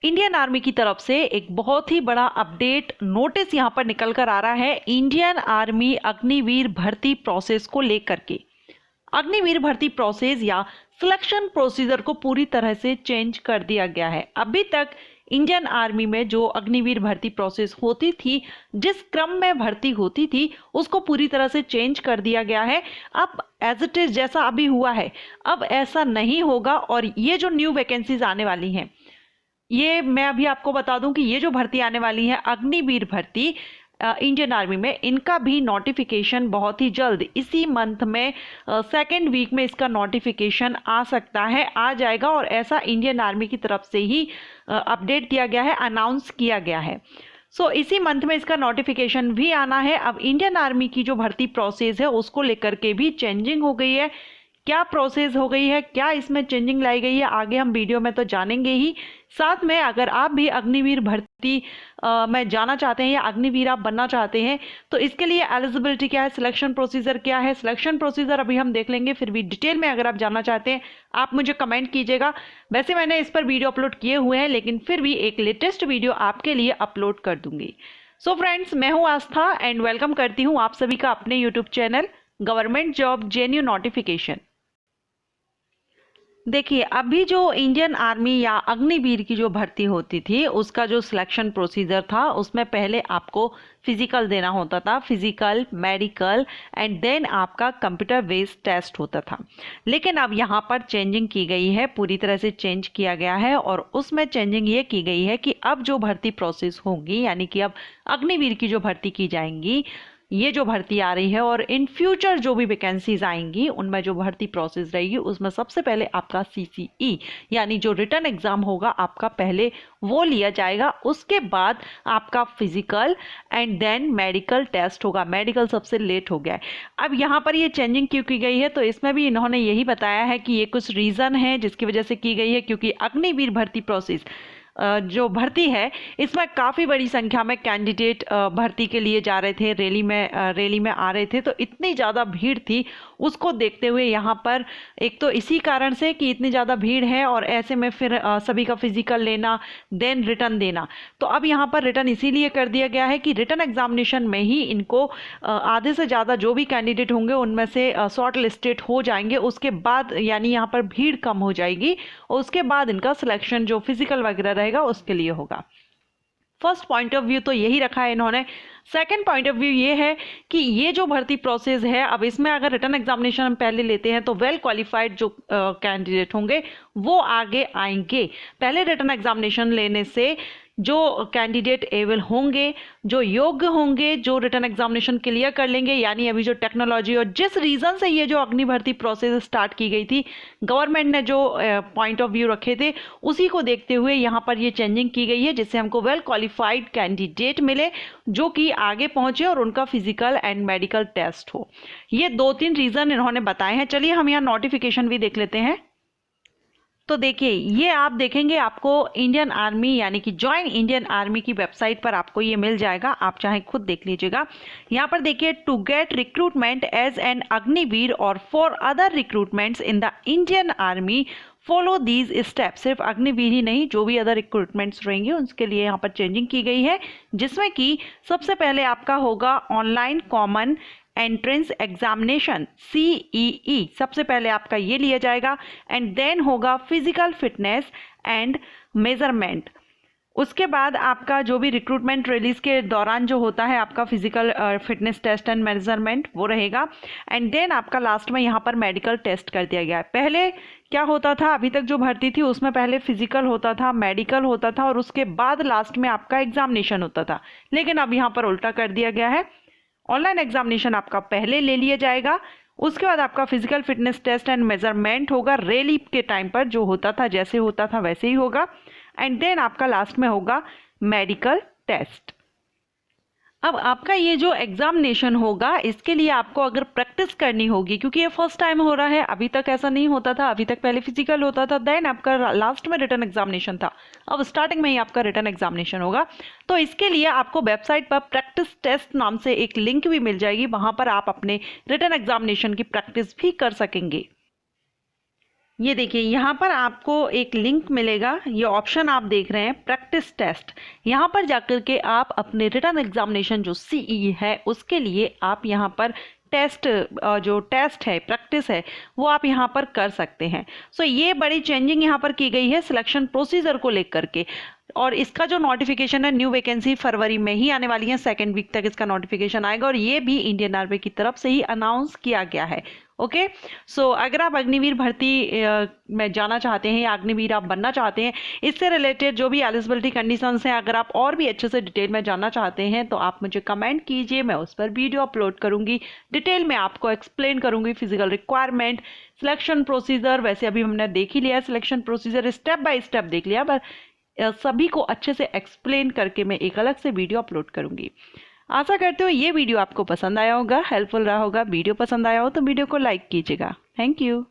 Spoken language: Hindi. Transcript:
इंडियन आर्मी की तरफ से एक बहुत ही बड़ा अपडेट नोटिस यहां पर निकल कर आ रहा है इंडियन आर्मी अग्निवीर भर्ती प्रोसेस को लेकर के। अग्निवीर भर्ती प्रोसेस या सिलेक्शन प्रोसीजर को पूरी तरह से चेंज कर दिया गया है। अभी तक इंडियन आर्मी में जो अग्निवीर भर्ती प्रोसेस होती थी, जिस क्रम में भर्ती होती थी, उसको पूरी तरह से चेंज कर दिया गया है। अब एज इट इज जैसा अभी हुआ है, अब ऐसा नहीं होगा। और ये जो न्यू वैकेंसीज आने वाली हैं, ये मैं अभी आपको बता दूं कि ये जो भर्ती आने वाली है अग्निवीर भर्ती इंडियन आर्मी में, इनका भी नोटिफिकेशन बहुत ही जल्द इसी मंथ में सेकेंड वीक में इसका नोटिफिकेशन आ सकता है, आ जाएगा। और ऐसा इंडियन आर्मी की तरफ से ही अपडेट दिया गया है, अनाउंस किया गया है। सो इसी मंथ में इसका नोटिफिकेशन भी आना है। अब इंडियन आर्मी की जो भर्ती प्रोसेस है उसको लेकर के भी चेंजिंग हो गई है। क्या प्रोसेस हो गई है, क्या इसमें चेंजिंग लाई गई है, आगे हम वीडियो में तो जानेंगे ही। साथ में अगर आप भी अग्निवीर भर्ती में जाना चाहते हैं या अग्निवीर आप बनना चाहते हैं तो इसके लिए एलिजिबिलिटी क्या है, सिलेक्शन प्रोसीजर क्या है, सिलेक्शन प्रोसीजर अभी हम देख लेंगे। फिर भी डिटेल में अगर आप जानना चाहते हैं आप मुझे कमेंट कीजिएगा। वैसे मैंने इस पर वीडियो अपलोड किए हुए हैं, लेकिन फिर भी एक लेटेस्ट वीडियो आपके लिए अपलोड कर दूंगी। सो फ्रेंड्स, मैं हूँ आस्था एंड वेलकम करती हूँ आप सभी का अपने YouTube channel government job जेन्यू notification. देखिए, अभी जो इंडियन आर्मी या अग्निवीर की जो भर्ती होती थी उसका जो सिलेक्शन प्रोसीजर था, उसमें पहले आपको फिजिकल देना होता था, फिजिकल, मेडिकल एंड देन आपका कंप्यूटर बेस्ड टेस्ट होता था। लेकिन अब यहाँ पर चेंजिंग की गई है, पूरी तरह से चेंज किया गया है। और उसमें चेंजिंग ये की गई है कि अब जो भर्ती प्रोसेस होगी, यानी कि अब अग्निवीर की जो भर्ती की जाएंगी, ये जो भर्ती आ रही है और इन फ्यूचर जो भी वैकेंसीज आएंगी उनमें जो भर्ती प्रोसेस रहेगी उसमें सबसे पहले आपका सीसीई यानी जो रिटन एग्जाम होगा आपका पहले वो लिया जाएगा। उसके बाद आपका physical and then medical test होगा। मेडिकल सबसे लेट हो गया है। अब यहाँ पर ये चेंजिंग क्यों की गई है, तो इसमें भी इन्होंने यही बताया है कि ये कुछ रीज़न है जिसकी वजह से की गई है, क्योंकि अग्निवीर भर्ती प्रोसेस जो भर्ती है इसमें काफ़ी बड़ी संख्या में कैंडिडेट भर्ती के लिए जा रहे थे, रैली में आ रहे थे। तो इतनी ज़्यादा भीड़ थी, उसको देखते हुए यहाँ पर एक तो इसी कारण से कि इतनी ज़्यादा भीड़ है और ऐसे में फिर सभी का फिजिकल लेना देन रिटर्न देना। तो अब यहाँ पर रिटर्न इसीलिए कर दिया गया है कि रिटर्न एग्जामिनेशन में ही इनको आधे से ज़्यादा जो भी कैंडिडेट होंगे उनमें से शॉर्ट लिस्टेड हो जाएंगे। उसके बाद यानी यहाँ पर भीड़ कम हो जाएगी और उसके बाद इनका सिलेक्शन जो फिजिकल वगैरह रहेगा उसके लिए होगा। फर्स्ट पॉइंट ऑफ व्यू तो यही रखा है इन्होंने। सेकंड पॉइंट ऑफ व्यू ये है कि ये जो भर्ती प्रोसेस है, अब इसमें अगर रिटर्न एग्जामिनेशन हम पहले लेते हैं तो वेल क्वालिफाइड जो कैंडिडेट होंगे वो आगे आएंगे। पहले रिटर्न एग्जामिनेशन लेने से जो कैंडिडेट एबल होंगे, जो योग्य होंगे, जो रिटर्न एग्जामिनेशन क्लियर कर लेंगे, यानी अभी जो टेक्नोलॉजी और जिस रीज़न से ये जो अग्नि भर्ती प्रोसेस स्टार्ट की गई थी, गवर्नमेंट ने जो पॉइंट ऑफ व्यू रखे थे उसी को देखते हुए यहाँ पर ये चेंजिंग की गई है, जिससे हमको वेल क्वालिफाइड कैंडिडेट मिले जो कि आगे पहुँचे और उनका फिजिकल एंड मेडिकल टेस्ट हो। ये 2-3 रीज़न इन्होंने बताए हैं। चलिए हम यहाँ नोटिफिकेशन भी देख लेते हैं। तो देखिए, ये आप देखेंगे आपको इंडियन आर्मी यानी कि ज्वाइन इंडियन आर्मी की वेबसाइट पर आपको ये मिल जाएगा, आप चाहे खुद देख लीजिएगा। यहाँ पर देखिए, to get recruitment as an Agniveer और for other recruitments in the Indian army follow these steps. सिर्फ अग्निवीर ही नहीं, जो भी अदर रिक्रूटमेंट्स रहेंगे उसके लिए यहाँ पर चेंजिंग की गई है, जिसमें कि सबसे पहले आपका होगा online common entrance examination CEE, सबसे पहले आपका ये लिया जाएगा। एंड देन होगा फिजिकल फिटनेस एंड मेजरमेंट। उसके बाद आपका जो भी रिक्रूटमेंट रिलीज के दौरान जो होता है आपका physical fitness test and measurement वो रहेगा। एंड देन आपका लास्ट में यहाँ पर मेडिकल टेस्ट कर दिया गया है। पहले क्या होता था, अभी तक जो भर्ती थी उसमें पहले फिजिकल होता था, मेडिकल होता था और उसके बाद लास्ट में आपका एग्जामिनेशन होता था। लेकिन अब यहाँ पर उल्टा कर दिया गया है, ऑनलाइन एग्जामिनेशन आपका पहले ले लिया जाएगा, उसके बाद आपका physical fitness test and measurement होगा, रैली के टाइम पर जो होता था जैसे होता था वैसे ही होगा। एंड देन आपका लास्ट में होगा मेडिकल टेस्ट। अब आपका ये जो एग्जामिनेशन होगा इसके लिए आपको अगर प्रैक्टिस करनी होगी, क्योंकि ये फर्स्ट टाइम हो रहा है, अभी तक ऐसा नहीं होता था। अभी तक पहले फिजिकल होता था, देन आपका लास्ट में रिटन एग्जामिनेशन था, अब स्टार्टिंग में ही आपका रिटन एग्जामिनेशन होगा। तो इसके लिए आपको वेबसाइट पर प्रैक्टिस टेस्ट नाम से एक लिंक भी मिल जाएगी, वहां पर आप अपने रिटन एग्जामिनेशन की प्रैक्टिस भी कर सकेंगे। ये देखिए यहाँ पर आपको एक लिंक मिलेगा, ये ऑप्शन आप देख रहे हैं प्रैक्टिस टेस्ट। यहाँ पर जाकर के आप अपने रिटन एग्जामिनेशन जो सीई है उसके लिए आप यहाँ पर टेस्ट, जो टेस्ट है, प्रैक्टिस है, वो आप यहाँ पर कर सकते हैं। सो ये बड़ी चेंजिंग यहाँ पर की गई है सिलेक्शन प्रोसीजर को लेकर के। और इसका जो नोटिफिकेशन है, न्यू वैकेंसी फरवरी में ही आने वाली है, 2nd वीक तक इसका नोटिफिकेशन आएगा और ये भी इंडियन आर्मी की तरफ से ही अनाउंस किया गया है। ओके, सो अगर आप अग्निवीर भर्ती में जाना चाहते हैं या अग्निवीर आप बनना चाहते हैं, इससे रिलेटेड जो भी एलिजिबिलिटी कंडीशंस हैं, अगर आप और भी अच्छे से डिटेल में जानना चाहते हैं तो आप मुझे कमेंट कीजिए, मैं उस पर वीडियो अपलोड करूंगी, डिटेल में आपको एक्सप्लेन करूंगी फिजिकल रिक्वायरमेंट, सिलेक्शन प्रोसीजर। वैसे अभी हमने देख ही लिया selection procedure, step by step देख लिया, पर सभी को अच्छे से एक्सप्लेन करके मैं एक अलग से वीडियो अपलोड करूंगी। आशा करते हो ये वीडियो आपको पसंद आया होगा, हेल्पफुल रहा होगा। वीडियो पसंद आया हो तो वीडियो को लाइक कीजिएगा। Thank you.